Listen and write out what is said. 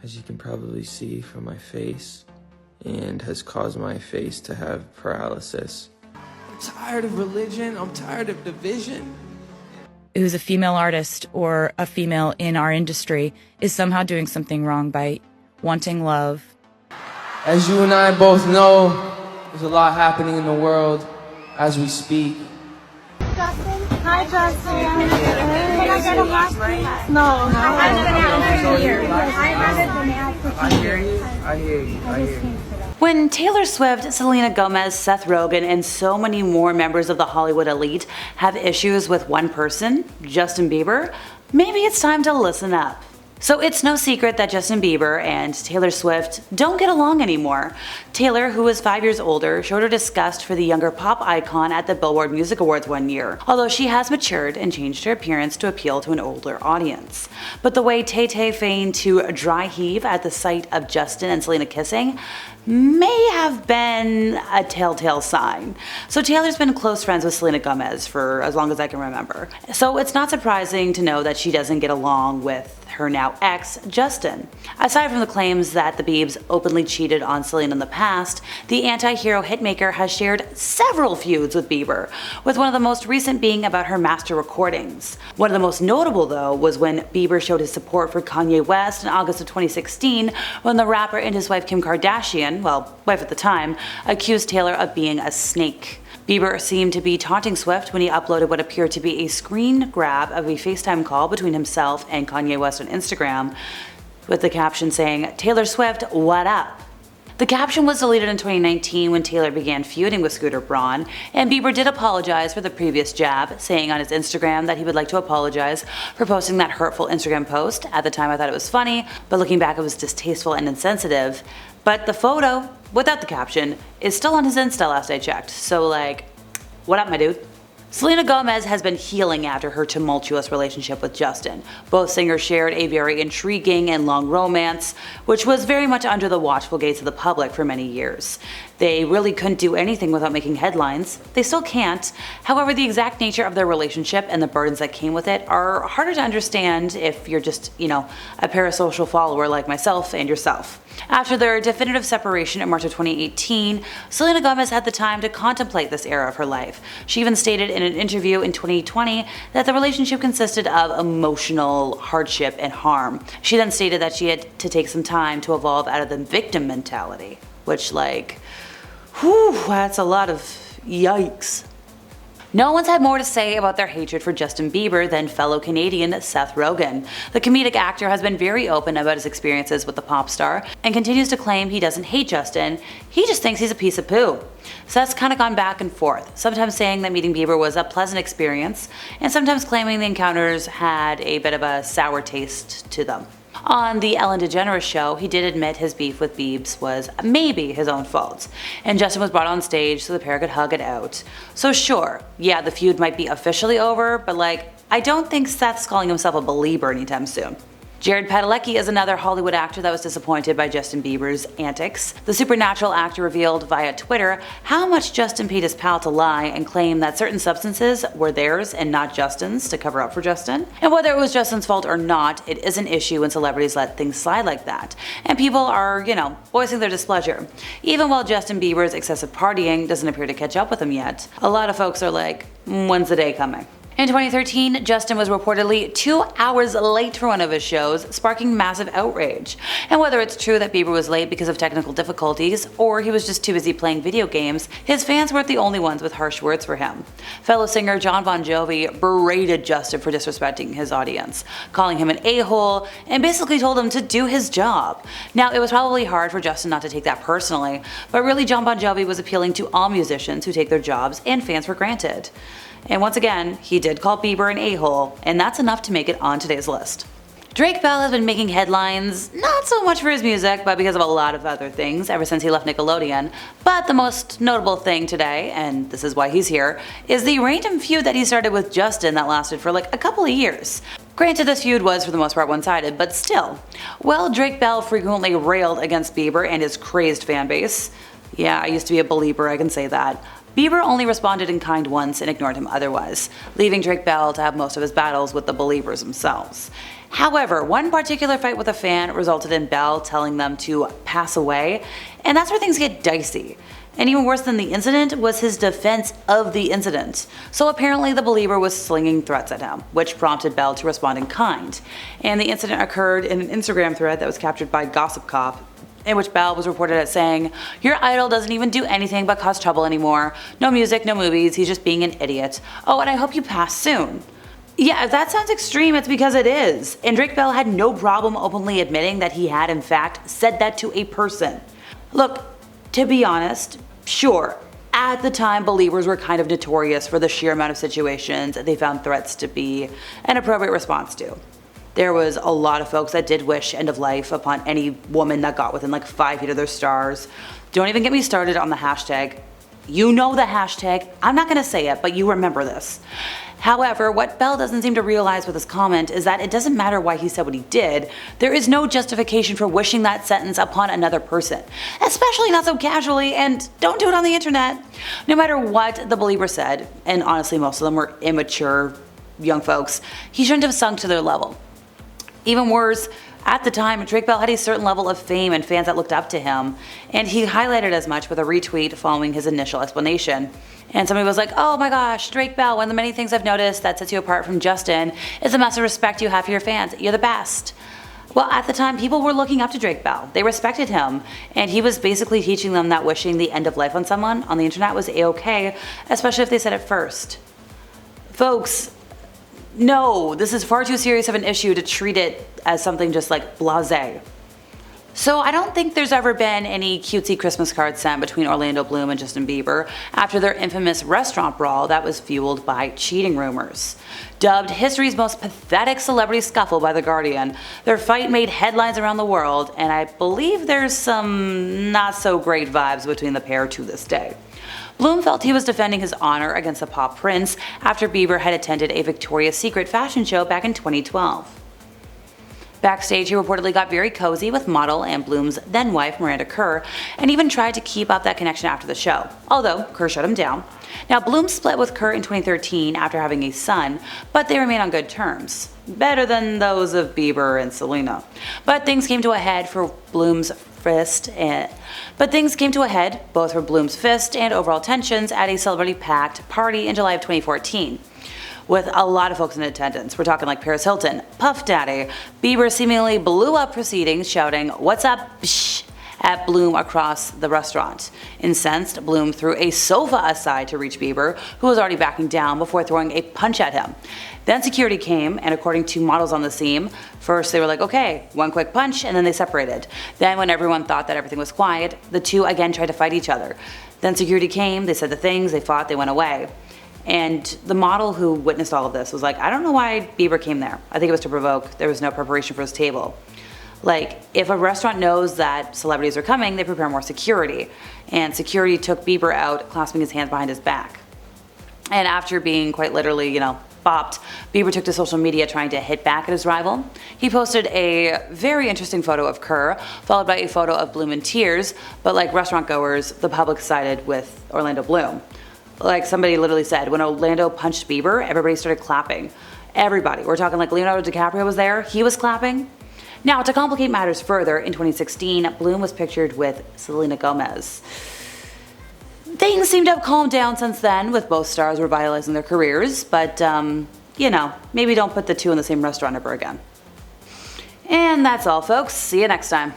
as you can probably see from my face, and has caused my face to have paralysis. I'm tired of religion. I'm tired of division. Who's a female artist or a female in our industry is somehow doing something wrong by wanting love. As you and I both know, there's a lot happening in the world as we speak. Justin? Hi, Justin. Can I get a hug? No. I hear you. When Taylor Swift, Selena Gomez, Seth Rogan, and so many more members of the Hollywood elite have issues with one person, Justin Bieber, maybe it's time to listen up. So it's no secret that Justin Bieber and Taylor Swift don't get along anymore. Taylor, who is 5 years older, showed her disgust for the younger pop icon at the Billboard Music Awards one year, although she has matured and changed her appearance to appeal to an older audience. But the way Tay-Tay feigned to dry heave at the sight of Justin and Selena kissing may have been a telltale sign. So Taylor's been close friends with Selena Gomez for as long as I can remember. So it's not surprising to know that she doesn't get along with her now ex, Justin. Aside from the claims that the Biebs openly cheated on Selena in the past, the anti-hero hitmaker has shared several feuds with Bieber, with one of the most recent being about her master recordings. One of the most notable though was when Bieber showed his support for Kanye West in August of 2016 when the rapper and his wife Kim Kardashian, well, wife at the time, accused Taylor of being a snake. Bieber seemed to be taunting Swift when he uploaded what appeared to be a screen grab of a FaceTime call between himself and Kanye West on Instagram, with the caption saying, "Taylor Swift, what up?" The caption was deleted in 2019 when Taylor began feuding with Scooter Braun, and Bieber did apologize for the previous jab, saying on his Instagram that he would like to apologize for posting that hurtful Instagram post. At the time I thought it was funny, but looking back it was distasteful and insensitive. But the photo, without the caption, is still on his Insta last I checked, so like, what up my dude? Selena Gomez has been healing after her tumultuous relationship with Justin. Both singers shared a very intriguing and long romance, which was very much under the watchful gaze of the public for many years. They really couldn't do anything without making headlines. They still can't. However, the exact nature of their relationship and the burdens that came with it are harder to understand if you're just, a parasocial follower like myself and yourself. After their definitive separation in March of 2018, Selena Gomez had the time to contemplate this era of her life. She even stated in an interview in 2020 that the relationship consisted of emotional hardship and harm. She then stated that she had to take some time to evolve out of the victim mentality, which that's a lot of yikes. No one's had more to say about their hatred for Justin Bieber than fellow Canadian Seth Rogan. The comedic actor has been very open about his experiences with the pop star and continues to claim he doesn't hate Justin, he just thinks he's a piece of poo. Seth's kind of gone back and forth, sometimes saying that meeting Bieber was a pleasant experience, and sometimes claiming the encounters had a bit of a sour taste to them. On the Ellen DeGeneres show, he did admit his beef with Biebs was maybe his own fault, and Justin was brought on stage so the pair could hug it out. So sure, yeah, the feud might be officially over, but I don't think Seth's calling himself a believer anytime soon. Jared Padalecki is another Hollywood actor that was disappointed by Justin Bieber's antics. The Supernatural actor revealed via Twitter how much Justin paid his pal to lie and claim that certain substances were theirs and not Justin's to cover up for Justin. And whether it was Justin's fault or not, it is an issue when celebrities let things slide like that. And people are, voicing their displeasure. Even while Justin Bieber's excessive partying doesn't appear to catch up with him yet, a lot of folks are like, when's the day coming? In 2013, Justin was reportedly 2 hours late for one of his shows, sparking massive outrage. And whether it's true that Bieber was late because of technical difficulties, or he was just too busy playing video games, his fans weren't the only ones with harsh words for him. Fellow singer Jon Bon Jovi berated Justin for disrespecting his audience, calling him an a-hole, and basically told him to do his job. Now, it was probably hard for Justin not to take that personally, but really Jon Bon Jovi was appealing to all musicians who take their jobs and fans for granted. And once again, he did call Bieber an a-hole, and that's enough to make it on today's list. Drake Bell has been making headlines, not so much for his music, but because of a lot of other things ever since he left Nickelodeon. But the most notable thing today, and this is why he's here, is the random feud that he started with Justin that lasted for a couple of years. Granted, this feud was for the most part one-sided, but still. Well, Drake Bell frequently railed against Bieber and his crazed fanbase. Yeah, I used to be a believer, I can say that. Bieber only responded in kind once and ignored him otherwise, leaving Drake Bell to have most of his battles with the believers themselves. However, one particular fight with a fan resulted in Bell telling them to pass away, and that's where things get dicey. And even worse than the incident was his defense of the incident. So apparently the Belieber was slinging threats at him, which prompted Bell to respond in kind. And the incident occurred in an Instagram thread that was captured by Gossip Cop, in which Bell was reported as saying, "Your idol doesn't even do anything but cause trouble anymore. No music, no movies, he's just being an idiot. Oh, and I hope you pass soon." Yeah, if that sounds extreme, it's because it is. And Drake Bell had no problem openly admitting that he had in fact said that to a person. Look, to be honest, sure, at the time Believers were kind of notorious for the sheer amount of situations they found threats to be an appropriate response to. There was a lot of folks that did wish end of life upon any woman that got within like 5 feet of their stars. Don't even get me started on the hashtag. You know the hashtag. I'm not gonna say it, but you remember this. However, what Bell doesn't seem to realize with his comment is that it doesn't matter why he said what he did, there is no justification for wishing that sentence upon another person. Especially not so casually, and don't do it on the internet. No matter what the Belieber said, and honestly most of them were immature young folks, he shouldn't have sunk to their level. Even worse, at the time, Drake Bell had a certain level of fame and fans that looked up to him, and he highlighted as much with a retweet following his initial explanation. And somebody was like, "Oh my gosh, Drake Bell, one of the many things I've noticed that sets you apart from Justin is the massive respect you have for your fans. You're the best." Well, at the time, people were looking up to Drake Bell. They respected him, and he was basically teaching them that wishing the end of life on someone on the internet was a-okay, especially if they said it first. Folks, no, this is far too serious of an issue to treat it as something just like blasé. So I don't think there's ever been any cutesy Christmas cards sent between Orlando Bloom and Justin Bieber after their infamous restaurant brawl that was fueled by cheating rumors. Dubbed history's most pathetic celebrity scuffle by The Guardian, their fight made headlines around the world, and I believe there's some not so great vibes between the pair to this day. Bloom felt he was defending his honor against the pop prince after Bieber had attended a Victoria's Secret fashion show back in 2012. Backstage, he reportedly got very cozy with model and Bloom's then-wife Miranda Kerr, and even tried to keep up that connection after the show, although Kerr shut him down. Now, Bloom split with Kerr in 2013 after having a son, but they remain on good terms. Better than those of Bieber and Selena. But things came to a head for Bloom's fist and both for Bloom's fist and overall tensions at a celebrity-packed party in July of 2014. With a lot of folks in attendance. We're talking like Paris Hilton, Puff Daddy. Bieber seemingly blew up proceedings, shouting, "What's up, psh," at Bloom across the restaurant. Incensed, Bloom threw a sofa aside to reach Bieber, who was already backing down, before throwing a punch at him. Then security came, and according to models on the scene, first they were like, okay, one quick punch, and then they separated. Then when everyone thought that everything was quiet, the two again tried to fight each other. Then security came, they said the things, they fought, they went away. And the model who witnessed all of this was like, I don't know why Bieber came there. I think it was to provoke. There was no preparation for his table. Like, if a restaurant knows that celebrities are coming, they prepare more security. And security took Bieber out, clasping his hands behind his back. And after being quite literally, bopped, Bieber took to social media trying to hit back at his rival. He posted a very interesting photo of Kerr, followed by a photo of Bloom in tears, but like restaurant goers, the public sided with Orlando Bloom. Like somebody literally said, when Orlando punched Bieber, everybody started clapping. Everybody. We're talking like Leonardo DiCaprio was there, he was clapping. Now, to complicate matters further, in 2016, Bloom was pictured with Selena Gomez. Things seem to have calmed down since then, with both stars revitalizing their careers, but, maybe don't put the two in the same restaurant ever again. And that's all, folks. See you next time.